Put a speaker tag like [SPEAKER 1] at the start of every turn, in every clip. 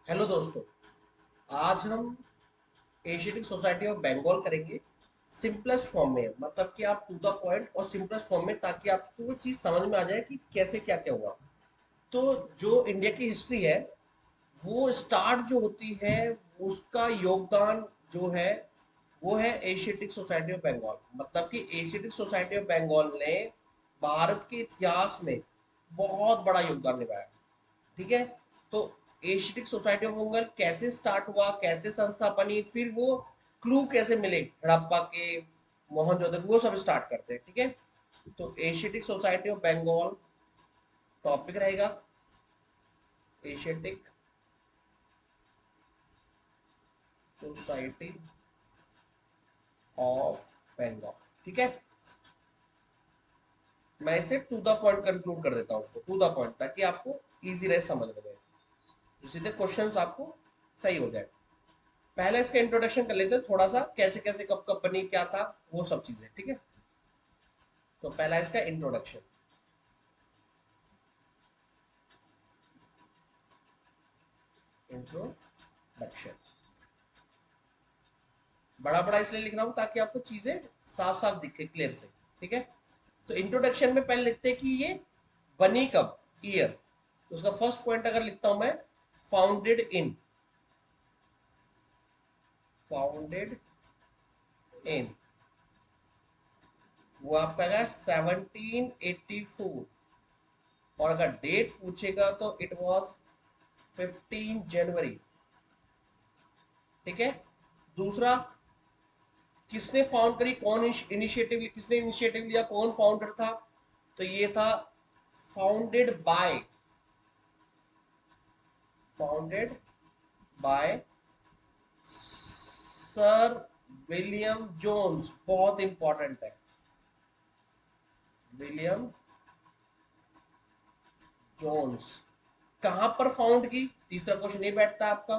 [SPEAKER 1] Hello दोस्तों। आज हम एशियाटिक सोसाइटी ऑफ बंगाल करेंगे सिंपलेस्ट फॉर्म में, मतलब कि आप टू द पॉइंट और सिंपलेस्ट फॉर्म में, ताकि आपको वो चीज़ समझ में आ जाए कि कैसे क्या क्या हुआ। तो जो इंडिया की हिस्ट्री है, वो स्टार्ट जो होती है, उसका योगदान जो है वो है एशियाटिक सोसाइटी ऑफ बंगाल। मतलब कि एशियाटिक सोसाइटी ऑफ बंगाल ने भारत के इतिहास में बहुत बड़ा योगदान निभाया। ठीक है। तो एशियाटिक सोसाइटी ऑफ बंगाल कैसे स्टार्ट हुआ, कैसे संस्था बनी, फिर वो क्लू कैसे मिले हड़प्पा के, मोहनजोदड़ो, वो सब स्टार्ट करते हैं। ठीक है। तो Asiatic Society of Bengal topic रहेगा, एशियाटिक सोसाइटी ऑफ बंगाल। ठीक है। मैं इसे टू द पॉइंट कंक्लूड कर देता हूँ, उसको टू द पॉइंट, ताकि आपको इजी रहे समझने में, तो सीधे क्वेश्चंस आपको सही हो जाए। पहले इसका इंट्रोडक्शन कर लेते हैं थोड़ा सा, कैसे कैसे कब कब बनी, क्या था, वो सब चीजें। ठीक है। तो पहला इसका इंट्रोडक्शन। इंट्रोडक्शन बड़ा बड़ा इसलिए लिख रहा हूं ताकि आपको चीजें साफ साफ दिखे, क्लियर से। ठीक है। तो इंट्रोडक्शन में पहले लिखते हैं कि ये बनी कब, ईयर। तो उसका फर्स्ट पॉइंट अगर लिखता हूं मैं, फाउंडेड इन, फाउंडेड इन, वो आपका है 1784। और अगर डेट पूछेगा तो इट वाज 15 जनवरी। ठीक है। दूसरा, किसने फाउंड करी, कौन इनिशिएटिव, किसने इनिशिएटिव लिया, कौन फाउंडर था, तो ये था founded by, founded by Sir William Jones. बहुत इंपॉर्टेंट है, विलियम जोन्स। कहां पर फाउंड की, तीसरा क्वेश्चन ये बैठता है आपका।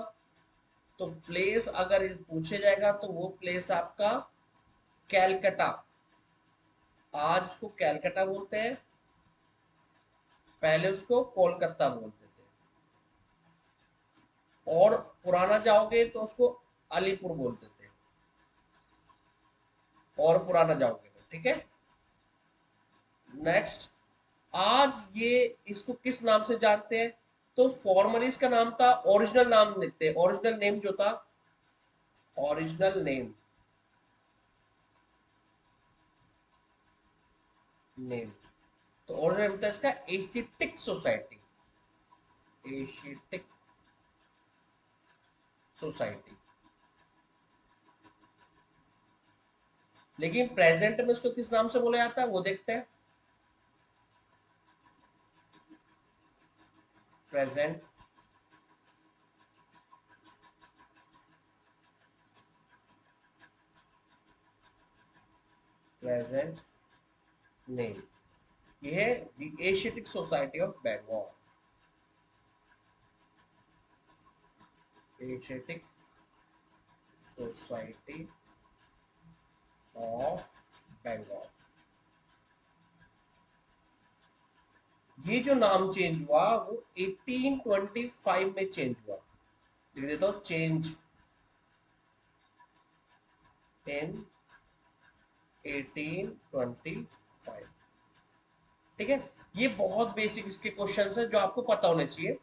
[SPEAKER 1] तो प्लेस अगर पूछे जाएगा तो वो प्लेस आपका कैलकाटा। आज उसको कैलकाटा बोलते हैं, पहले उसको कोलकाता बोलते थे। और पुराना जाओगे तो उसको अलीपुर बोलते थे, और पुराना जाओगे तो। ठीक है। नेक्स्ट, आज ये इसको किस नाम से जानते हैं, तो फॉर्मली इसका नाम था, ओरिजिनल नाम लिखते हैं, ओरिजिनल नेम जो था, ओरिजिनल नेम, नेम, तो ओरिजिनल नेम था इसका एशियटिक सोसाइटी, एशियटिक सोसाइटी। लेकिन प्रेजेंट में इसको किस नाम से बोला जाता है वो देखते हैं। प्रेजेंट, प्रेजेंट नेम, ये है the Asiatic Society of Bengal, Asiatic Society of Bengal. ये जो नाम चेंज हुआ वो 1825 में चेंज हुआ। लिख देता हूं, चेंज इन 1825। ठीक है। ये बहुत बेसिक इसके क्वेश्चंस है जो आपको पता होने चाहिए।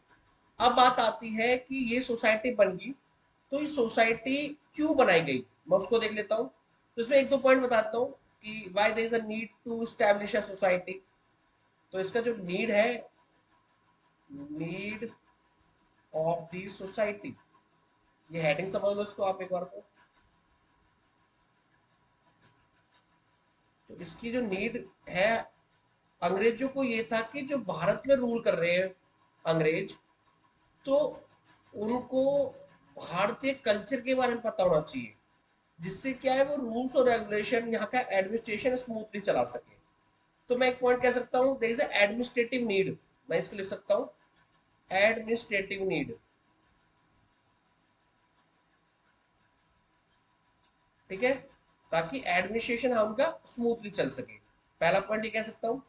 [SPEAKER 1] अब बात आती है कि ये सोसाइटी बन गई, तो ये सोसाइटी क्यों बनाई गई, मैं उसको देख लेता हूँ। तो इसमें एक दो पॉइंट बताता हूँ कि why there is a need to establish a society. तो इसका जो नीड है, नीड ऑफ दी सोसाइटी, ये हेडिंग समझ लो इसको आप एक बार को। तो इसकी जो नीड है, अंग्रेजों को ये था कि जो भारत में रूल कर रहे हैं अंग्रेज, तो उनको भारतीय कल्चर के बारे में पता होना चाहिए, जिससे क्या है वो रूल्स और रेगुलेशन, यहाँ का एडमिनिस्ट्रेशन स्मूथली चला सके। तो मैं एक पॉइंट कह सकता हूँ, देयर इज एडमिनिस्ट्रेटिव नीड, मैं इसको लिख सकता हूँ, एडमिनिस्ट्रेटिव नीड। ठीक है। ताकि एडमिनिस्ट्रेशन हमका स्मूथली चल सके, पहला पॉइंट ये कह सकता हूँ।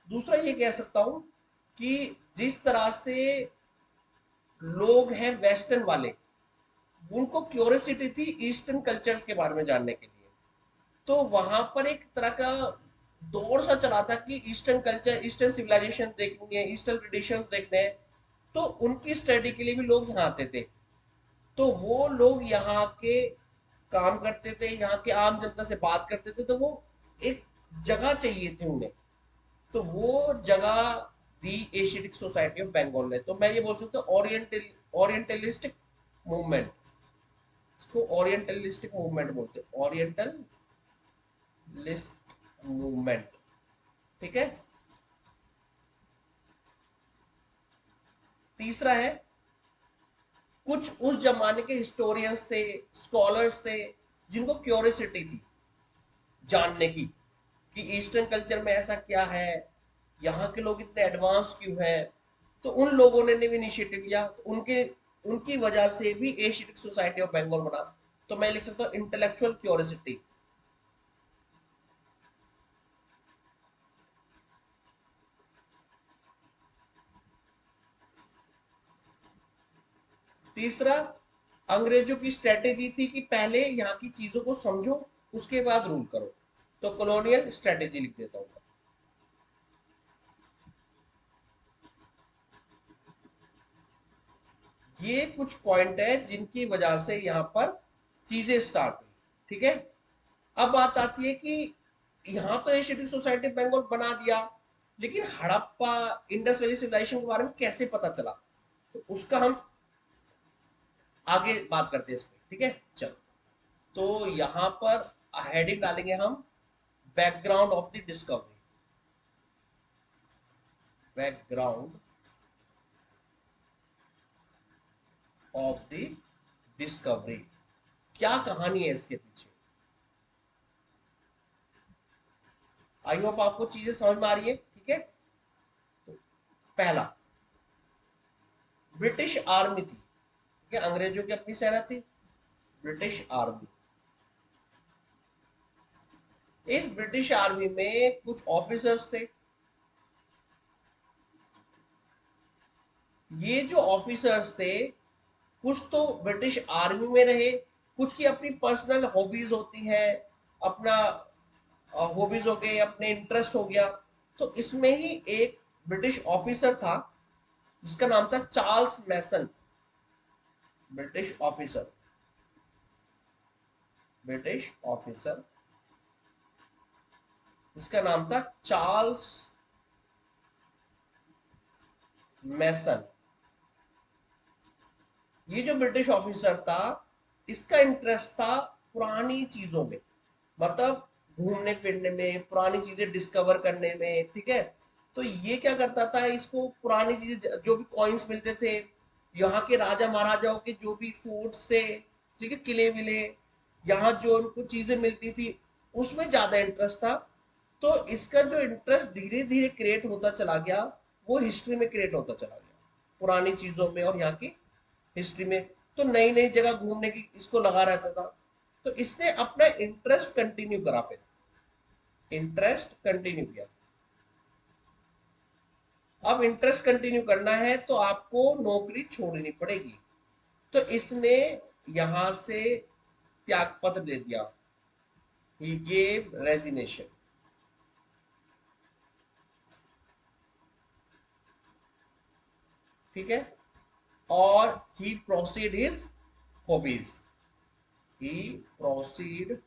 [SPEAKER 1] दूसरा ये कह सकता हूँ कि जिस तरह से लोग हैं वेस्टर्न वाले, उनको क्यूरियोसिटी थी ईस्टर्न कल्चर्स के बारे में जानने के लिए। तो वहां पर एक तरह का दौर सा चला था कि ईस्टर्न कल्चर, ईस्टर्न सिविलाइजेशन देखनी है, ईस्टर्न ट्रेडिशंस देखने हैं। तो उनकी स्टडी के लिए भी लोग यहाँ आते थे। तो वो लोग यहाँ के काम करते थे, यहाँ के आम जनता से बात करते थे, तो वो एक जगह चाहिए थी उन्हें। तो वो जगह दी एशियाटिक सोसाइटी ऑफ बंगाल ने। तो मैं ये बोल सकता हूँ ओरिएंटलिस्टिक मूवमेंट, इसको ओरिएंटलिस्टिक मूवमेंट बोलते हैं, ओरिएंटलिस्ट मूवमेंट। ठीक है। तीसरा है, कुछ उस जमाने के हिस्टोरियंस थे, स्कॉलर्स थे, जिनको क्यूरियोसिटी थी जानने की कि ईस्टर्न कल्चर में ऐसा क्या है, यहाँ के लोग इतने एडवांस क्यों हैं। तो उन लोगों ने भी इनिशिएटिव लिया, उनके उनकी वजह से भी एशियाटिक सोसाइटी ऑफ बंगाल बना। तो मैं लिख सकता हूँ इंटेलेक्चुअल क्यूरियोसिटी। तीसरा, अंग्रेजों की स्ट्रेटेजी थी कि पहले यहाँ की चीजों को समझो, उसके बाद रूल करो। तो कॉलोनियल स्ट्रेटेजी लिख देता हूँ। ये कुछ पॉइंट है जिनकी वजह से यहाँ पर चीजें स्टार्ट हुई। ठीक है। अब बात आती है कि यहाँ तो एशियाटिक सोसाइटी बंगाल बना दिया, लेकिन हड़प्पा, इंडस वैली सिविलाइजेशन के बारे में कैसे पता चला, तो उसका हम आगे बात करते हैं इस पे। ठीक है, चलो। तो यहाँ पर हेडिंग डालेंगे हम, background of the discovery. Background of the discovery, क्या कहानी है इसके पीछे। आई होप आपको चीजें समझ में आ रही है। ठीक है। तो पहला, ब्रिटिश आर्मी थी। ठीक है, अंग्रेजों की अपनी सेना थी, ब्रिटिश आर्मी। इस ब्रिटिश आर्मी में कुछ ऑफिसर्स थे। ये जो ऑफिसर्स थे, कुछ तो ब्रिटिश आर्मी में रहे, कुछ की अपनी पर्सनल हॉबीज होती है, अपना हॉबीज हो गए, अपने इंटरेस्ट हो गया। तो इसमें ही एक ब्रिटिश ऑफिसर था जिसका नाम था चार्ल्स मैसन। ब्रिटिश ऑफिसर, ब्रिटिश ऑफिसर जिसका नाम था चार्ल्स मैसन। ये जो ब्रिटिश ऑफिसर था, इसका इंटरेस्ट था पुरानी चीजों में, मतलब घूमने फिरने में, पुरानी चीजें डिस्कवर करने में। ठीक है। तो ये क्या करता था, इसको पुरानी चीजें, जो भी कॉइन्स मिलते थे, यहाँ के राजा महाराजाओं के जो भी फोर्ट से, ठीक है, किले विले, यहाँ जो उनको चीजें मिलती थी, उसमें ज्यादा इंटरेस्ट था। तो इसका जो इंटरेस्ट धीरे धीरे क्रिएट होता चला गया, वो हिस्ट्री में क्रिएट होता चला गया, पुरानी चीजों में और यहाँ की हिस्ट्री में। तो नई नई जगह घूमने की इसको लगा रहता था। तो इसने अपना इंटरेस्ट कंटिन्यू करा, फिर इंटरेस्ट कंटिन्यू किया। अब इंटरेस्ट कंटिन्यू करना है तो आपको नौकरी छोड़नी पड़ेगी। तो इसने यहां से त्यागपत्र दे दिया, ही गेव रेजिग्नेशन। ठीक है। और he proceed his hobbies, he proceed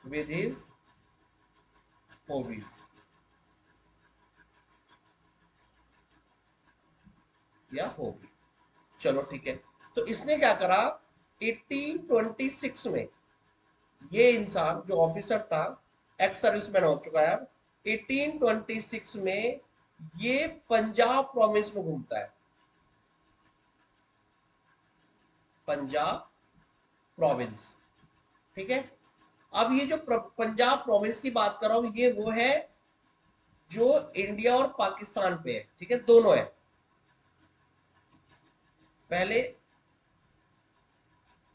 [SPEAKER 1] with his hobbies या हॉबी। चलो ठीक है। तो इसने क्या करा, 1826 में ये इंसान जो ऑफिसर था, एक्स सर्विसमैन हो चुका है अब, 1826 में ये पंजाब प्रोविंस में घूमता है। पंजाब प्रोविंस। ठीक है। अब ये जो पंजाब प्रोविंस की बात कर रहा हूं, ये वो है जो इंडिया और पाकिस्तान पे है। ठीक है, दोनों है। पहले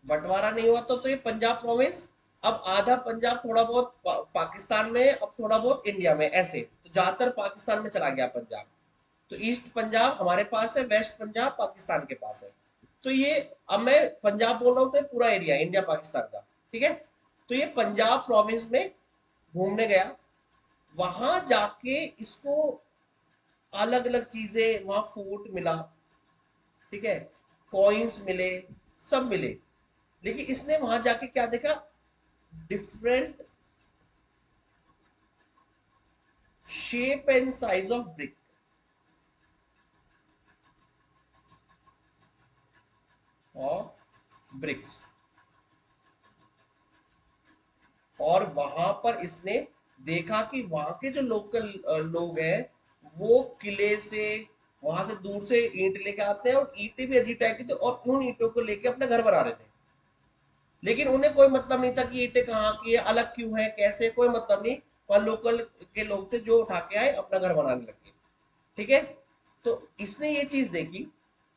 [SPEAKER 1] बंटवारा नहीं हुआ तो ये पंजाब प्रोविंस, अब आधा पंजाब थोड़ा बहुत पाकिस्तान में, अब थोड़ा बहुत इंडिया में, ऐसे तो ज्यादातर पाकिस्तान में चला गया पंजाब। तो ईस्ट पंजाब हमारे पास है, वेस्ट पंजाब पाकिस्तान के पास है। तो ये, अब मैं पंजाब बोल रहा हूँ तो पूरा एरिया इंडिया पाकिस्तान का, ठीक है। तो ये पंजाब प्रोविंस में घूमने गया, वहां जाके इसको अलग अलग चीजें, वहां फूड मिला, ठीक है, कॉइन्स मिले, सब मिले। लेकिन इसने वहां जाके क्या देखा, different shape and size of brick, और ब्रिक्स। और वहां पर इसने देखा कि वहां के जो लोकल लोग हैं, वो किले से, वहां से दूर से ईंट लेके आते हैं, और ईंटें भी अजीब टाइप की थी, और उन ईंटों को लेके अपना घर बना रहे थे। लेकिन उन्हें कोई मतलब नहीं था कि ईंटें कहाँ की है, अलग क्यों है, कैसे, कोई मतलब नहीं। वह लोकल के लोग थे जो उठा के आए, अपना घर बनाने लगे, ठीक है। तो इसने ये चीज देखी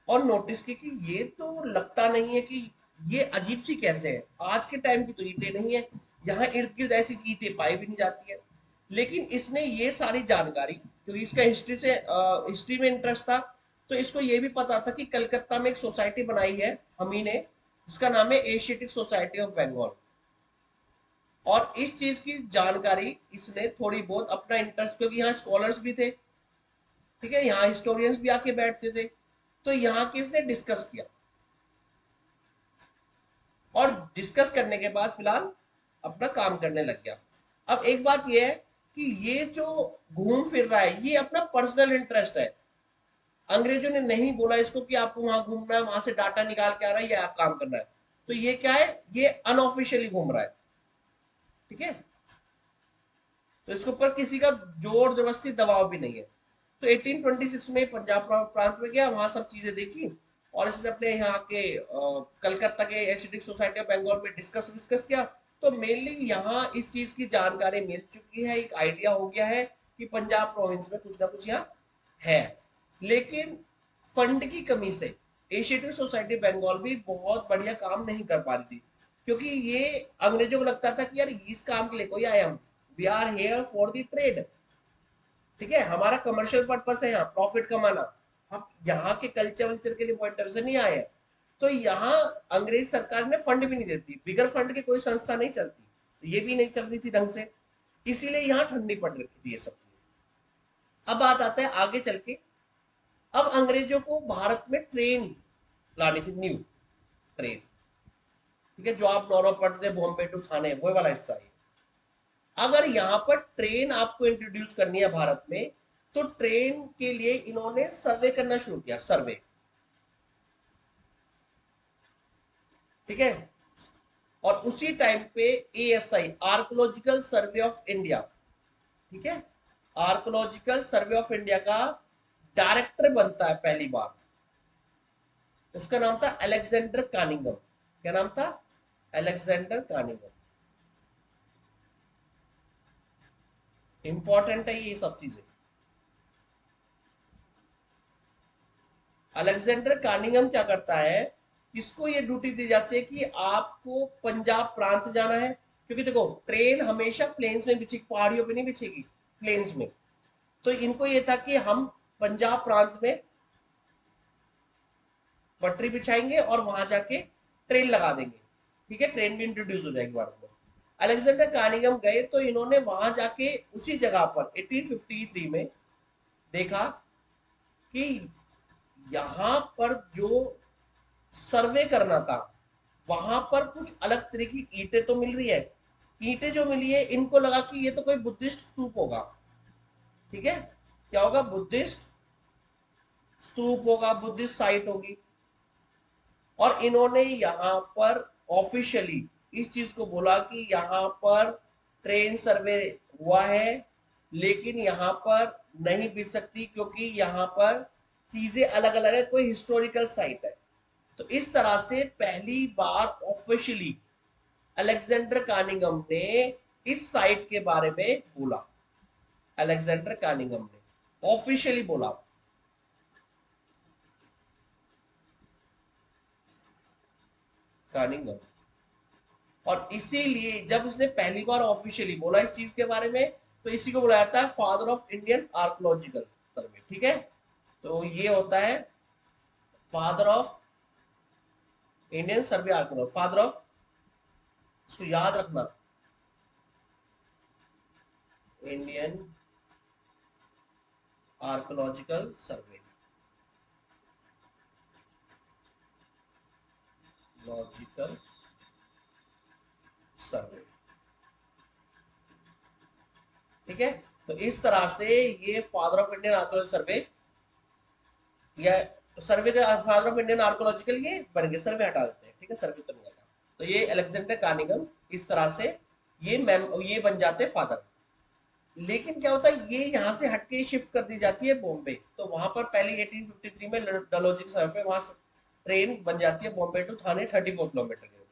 [SPEAKER 1] और नोटिस की कि ये तो लगता नहीं है कि ये अजीब सी कैसे है, आज के टाइम की तो ईंटें नहीं है, यहाँ इर्द गिर्द ऐसी ईंटें पाई भी नहीं जाती है। लेकिन इसने ये सारी जानकारी, क्योंकि इसका हिस्ट्री से हिस्ट्री में इंटरेस्ट था, तो इसको ये भी पता था कि कलकत्ता में एक सोसाइटी बनाई है हम ही ने, जिसका नाम है एशियाटिक सोसाइटी ऑफ बंगाल। और इस चीज की जानकारी इसने थोड़ी बहुत अपना इंटरेस्ट, क्योंकि यहाँ स्कॉलर्स भी थे, ठीक है, यहाँ हिस्टोरियंस भी आके बैठते थे, तो यहाँ की इसने डिस्कस किया। और डिस्कस करने के बाद फिलहाल अपना काम करने लग गया। अब एक बात यह है कि ये जो घूम फिर रहा है, ये अपना पर्सनल इंटरेस्ट है। अंग्रेजों ने नहीं बोला इसको कि आपको वहां घूमना है, वहां से डाटा निकाल के आ रहा है या आप काम करना है। तो ये क्या है, ये अनऑफिशियली घूम रहा है, ठीक है। तो इसके ऊपर किसी का जोर जबरदस्ती दबाव भी नहीं है। तो 1826 में पंजाब प्रांत में गया, वहां सब चीजें देखी, और इसने अपने यहाँ के कलकत्ता के एशियाटिक सोसाइटी ऑफ बंगाल में डिस्कस विस्कस किया। तो मेनली यहाँ इस चीज की जानकारी मिल चुकी है, एक आइडिया हो गया है कि पंजाब प्रोविंस में कुछ ना कुछ यहाँ है। लेकिन फंड की कमी से एशियाटिक सोसाइटी बंगाल भी बहुत बढ़िया काम नहीं कर पा रही थी, क्योंकि ये अंग्रेजों को लगता था कि यार इस काम के लिए कोई आया, हम we are here for the trade, ठीक है, हमारा कमर्शियल पर्पस है यहाँ प्रॉफिट कमाना, हम यहाँ के कल्चर वल्चर के लिए पॉइंट ऑफ से नहीं आए हैं। तो यहाँ अंग्रेज सरकार ने फंड भी नहीं देती, बिगर फंड की कोई संस्था नहीं चलती, तो ये भी नहीं चल रही थी ढंग से, इसीलिए यहाँ ठंडी पड़ रखी थी ये सब। अब बात आता है आगे चल के। अब अंग्रेजों को भारत में ट्रेन लानी थी, न्यू ट्रेन, ठीक है, जो आप नॉर्मल पढ़ते थे बॉम्बे टू थाने, वो वाला हिस्सा है। अगर यहाँ पर ट्रेन आपको इंट्रोड्यूस करनी है भारत में, तो ट्रेन के लिए इन्होंने सर्वे करना शुरू किया, सर्वे, ठीक है। और उसी टाइम पे ASI, archaeological survey of India, ठीक है, आर्कोलॉजिकल सर्वे ऑफ इंडिया का डायरेक्टर बनता है पहली बार। उसका नाम था अलेक्जेंडर कानिंगम। क्या नाम था, अलेक्जेंडर कानिंगम। इंपॉर्टेंट है ये सब चीजें। अलेक्जेंडर कानिंगम क्या करता है, इसको ये ड्यूटी दी जाती है कि आपको पंजाब प्रांत जाना है, क्योंकि देखो ट्रेन हमेशा प्लेन्स में बिछेगी, पहाड़ियों पे नहीं बिछेगी, प्लेन्स में। तो इनको ये था कि हम पंजाब प्रांत में पटरी बिछाएंगे और वहां जाके ट्रेन लगा देंगे, ठीक है, ट्रेन भी इंट्रोड्यूस हो जाएगी भारत में। अलेक्जेंडर कानिंगम गए तो इन्होंने वहां जाके उसी जगह पर 1853 में देखा कि यहाँ पर जो सर्वे करना था, वहां पर कुछ अलग तरह की ईंटें तो मिल रही है। ईंटें जो मिली है, इनको लगा कि ये तो कोई बुद्धिस्ट स्तूप होगा, ठीक है, क्या होगा, बुद्धिस्ट स्तूप होगा, बुद्धिस्ट साइट होगी। और इन्होंने यहाँ पर ऑफिशियली इस चीज को बोला कि यहाँ पर ट्रेन सर्वे हुआ है, लेकिन यहाँ पर नहीं बिक सकती, क्योंकि यहाँ पर चीजें अलग अलग है, कोई हिस्टोरिकल साइट है। तो इस तरह से पहली बार ऑफिशियली अलेक्जेंडर कानिंगम ने इस साइट के बारे में बोला। अलेक्जेंडर कानिंगम ने ऑफिशियली बोला, कानिंगम। और इसीलिए जब उसने पहली बार ऑफिशियली बोला इस चीज के बारे में, तो इसी को बुलाया जाता है father of Indian archaeological survey, ठीक है। तो ये होता है father of Indian survey archaeology, father of, इसको याद रखना, इंडियन आर्कोलॉजिकल सर्वे, लॉजिकल सर्वे। ठीक है, तो इस तरह से ये father of Indian archaeological survey, या सर्वे का फादर ऑफ इंडियन आर्कोलॉजिकल ये बन गया, सर्वे हटा देते हैं, ठीक है, सर्वे तो नहीं हटा। तो ये अलेक्जेंडर कार्निगन इस तरह से ये बन जाते फादर। लेकिन क्या होता है, ये यहाँ से हटके शिफ्ट कर दी जाती है बॉम्बे, तो वहां पर पहले 1853 में डलहौजी के समय पे वहां ट्रेन बन जाती है बॉम्बे टू थाने 34 किलोमीटर के।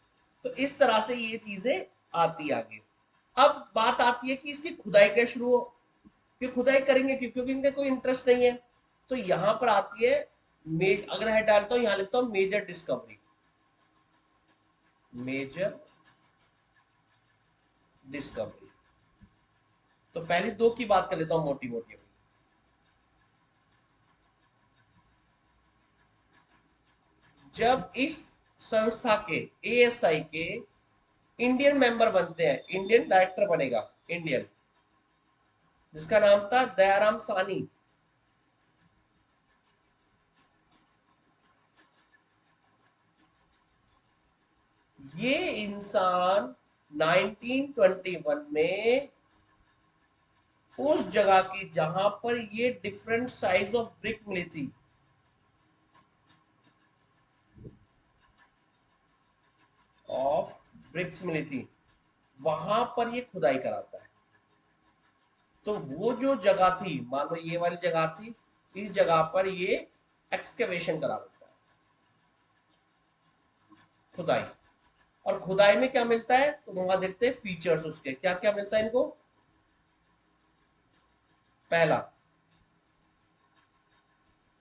[SPEAKER 1] तो इस तरह से ये चीजें आती है आगे। अब बात आती है कि इसकी खुदाई कैसे शुरू हो, कि खुदाई करेंगे क्यों, क्योंकि इनका कोई इंटरेस्ट नहीं है। तो यहां पर आती है अगर है डालता हूं, यहां लिखता हूं मेजर डिस्कवरी, मेजर डिस्कवरी। तो पहले दो की बात कर लेता हूं मोटी मोटी। जब इस संस्था के, एएसआई के इंडियन मेंबर बनते हैं, इंडियन डायरेक्टर बनेगा इंडियन, जिसका नाम था दयाराम सानी। ये इंसान 1921 में उस जगह की जहां पर ये डिफरेंट साइज ऑफ ब्रिक मिली थी, ऑफ ब्रिक्स मिली थी, वहां पर ये खुदाई कराता है। तो वो जो जगह थी, मान लो ये वाली जगह थी, इस जगह पर ये एक्सकेवेशन करा देता है, खुदाई। और खुदाई में क्या मिलता है, तो वहां देखते हैं फीचर्स उसके, क्या क्या मिलता है इनको। पहला,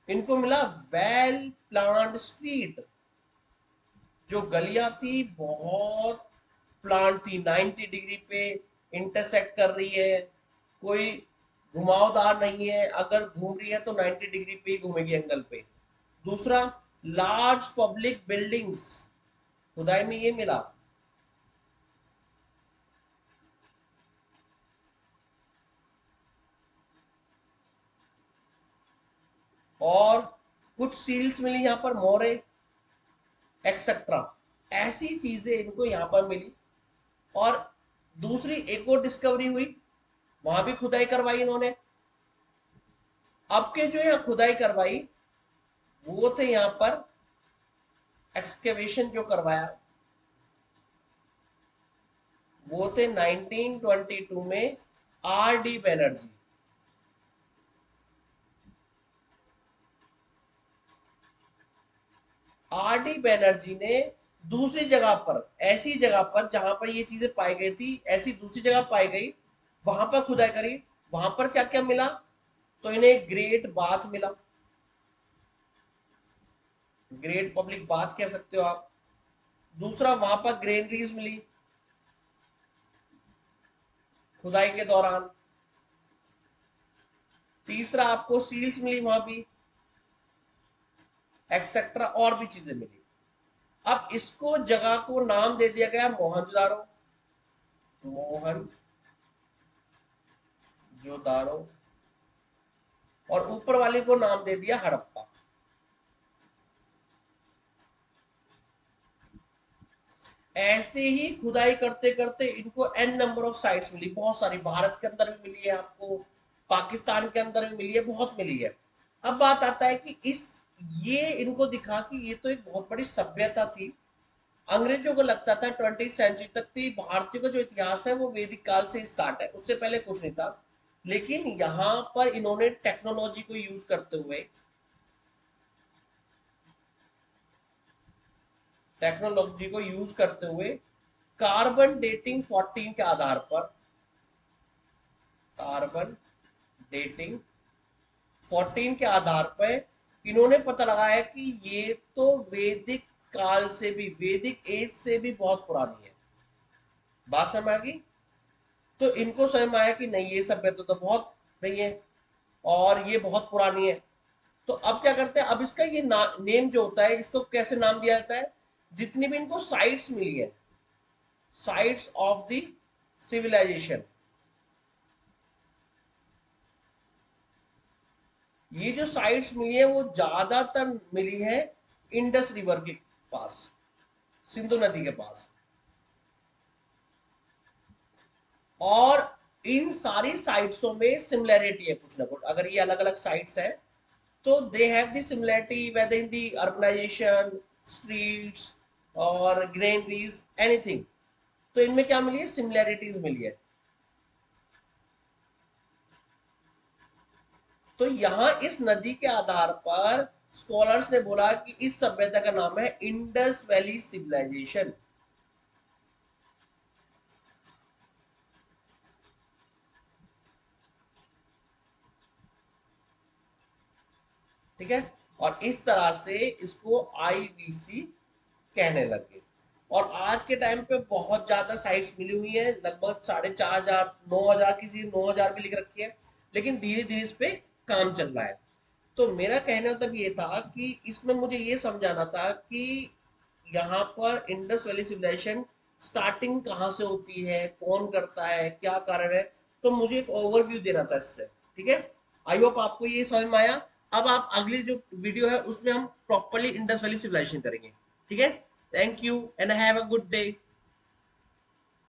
[SPEAKER 1] इनको मिला वेल प्लान्ड स्ट्रीट, जो गलियां थी बहुत प्लांट थी, 90 डिग्री पे इंटरसेक्ट कर रही है, कोई घुमावदार नहीं है, अगर घूम रही है तो 90 डिग्री पे ही घूमेगी एंगल पे। दूसरा, लार्ज पब्लिक बिल्डिंग्स, खुदाई में ये मिला। और कुछ सील्स मिली यहाँ पर, मोरे एक्सेट्रा, ऐसी चीजें इनको यहाँ पर मिली। और दूसरी एक और डिस्कवरी हुई, वहां भी खुदाई करवाई इन्होंने। अब के जो यहाँ खुदाई करवाई, वो थे यहाँ पर एक्सकेवेशन जो करवाया, वो थे 1922 में R D Banerjee. R D Banerjee ने दूसरी जगह पर, ऐसी जगह पर जहां पर ये चीजें पाई गई थी, ऐसी दूसरी जगह पाई गई, वहां पर खुदाई करी। वहां पर क्या क्या मिला, तो इन्हें ग्रेट बाथ मिला, ग्रेट पब्लिक बाथ कह सकते हो आप। दूसरा, वहां पर ग्रेनरीज मिली खुदाई के दौरान। तीसरा, आपको सील्स मिली वहां भी, एक्सेट्रा और भी चीजें मिली। अब इसको जगह को नाम दे दिया गया मोहनजोदारो, मोहनजोदारो। और ऊपर वाले को नाम दे दिया हड़प्पा। ऐसे ही खुदाई करते करते इनको एन नंबर ऑफ साइट्स मिली, बहुत सारी, भारत के अंदर भी मिली है आपको, पाकिस्तान के अंदर भी मिली है, बहुत मिली है। अब बात आता है कि इस, ये इनको दिखा कि ये तो एक बहुत बड़ी सभ्यता थी। अंग्रेजों को लगता था 20वीं सेंचुरी तक थी, भारतीय का जो इतिहास है वो वैदिक काल से स्टार्ट है, उससे पहले कुछ नहीं था। लेकिन यहाँ पर इन्होंने टेक्नोलॉजी को यूज करते हुए, टेक्नोलॉजी को यूज करते हुए कार्बन डेटिंग 14 के आधार पर, कार्बन डेटिंग 14 के आधार पर इन्होंने पता लगाया कि ये तो वैदिक काल से भी, वैदिक एज से भी बहुत पुरानी है। बात समझ आ गई। तो इनको समझ में आया कि नहीं, ये सभ्यता तो बहुत नहीं है और ये बहुत पुरानी है। तो अब क्या करते हैं, अब इसका ये नेम जो होता है, इसको कैसे नाम दिया जाता है, जितनी भी इनको साइट्स मिली है, साइट्स ऑफ द सिविलाइजेशन, ये जो साइट्स मिली है वो ज्यादातर मिली है इंडस रिवर के पास, सिंधु नदी के पास। और इन सारी साइट्सों में सिमिलैरिटी है कुछ ना कुछ, अगर ये अलग अलग साइट्स है तो they have the similarity whether in the urbanisation, streets और ग्रेनरीज, एनीथिंग। तो इनमें क्या मिली है, सिमिलैरिटीज मिली है। तो यहां इस नदी के आधार पर स्कॉलर्स ने बोला कि इस सभ्यता का नाम है इंडस वैली सिविलाइजेशन। ठीक है, और इस तरह से इसको आईवीसी कहने लगे। और आज के टाइम पे बहुत ज्यादा साइट्स मिली हुई है, लगभग 4,500, 9,000, किसी 9,000 भी लिख रखी है, लेकिन धीरे धीरे इस पे काम चल रहा है। तो मेरा कहना मतलब ये था कि इसमें मुझे ये समझाना था कि यहाँ पर इंडस वैली सिविलाइजेशन स्टार्टिंग कहाँ से होती है, कौन करता है, क्या कारण है। तो मुझे एक ओवरव्यू देना था इससे। ठीक है, आई होप आपको ये समझ में आया। अब आप अगली जो वीडियो है उसमें हम प्रॉपरली इंडस वैली सिविलाइजेशन करेंगे। ठीक है, thank you and have a good day.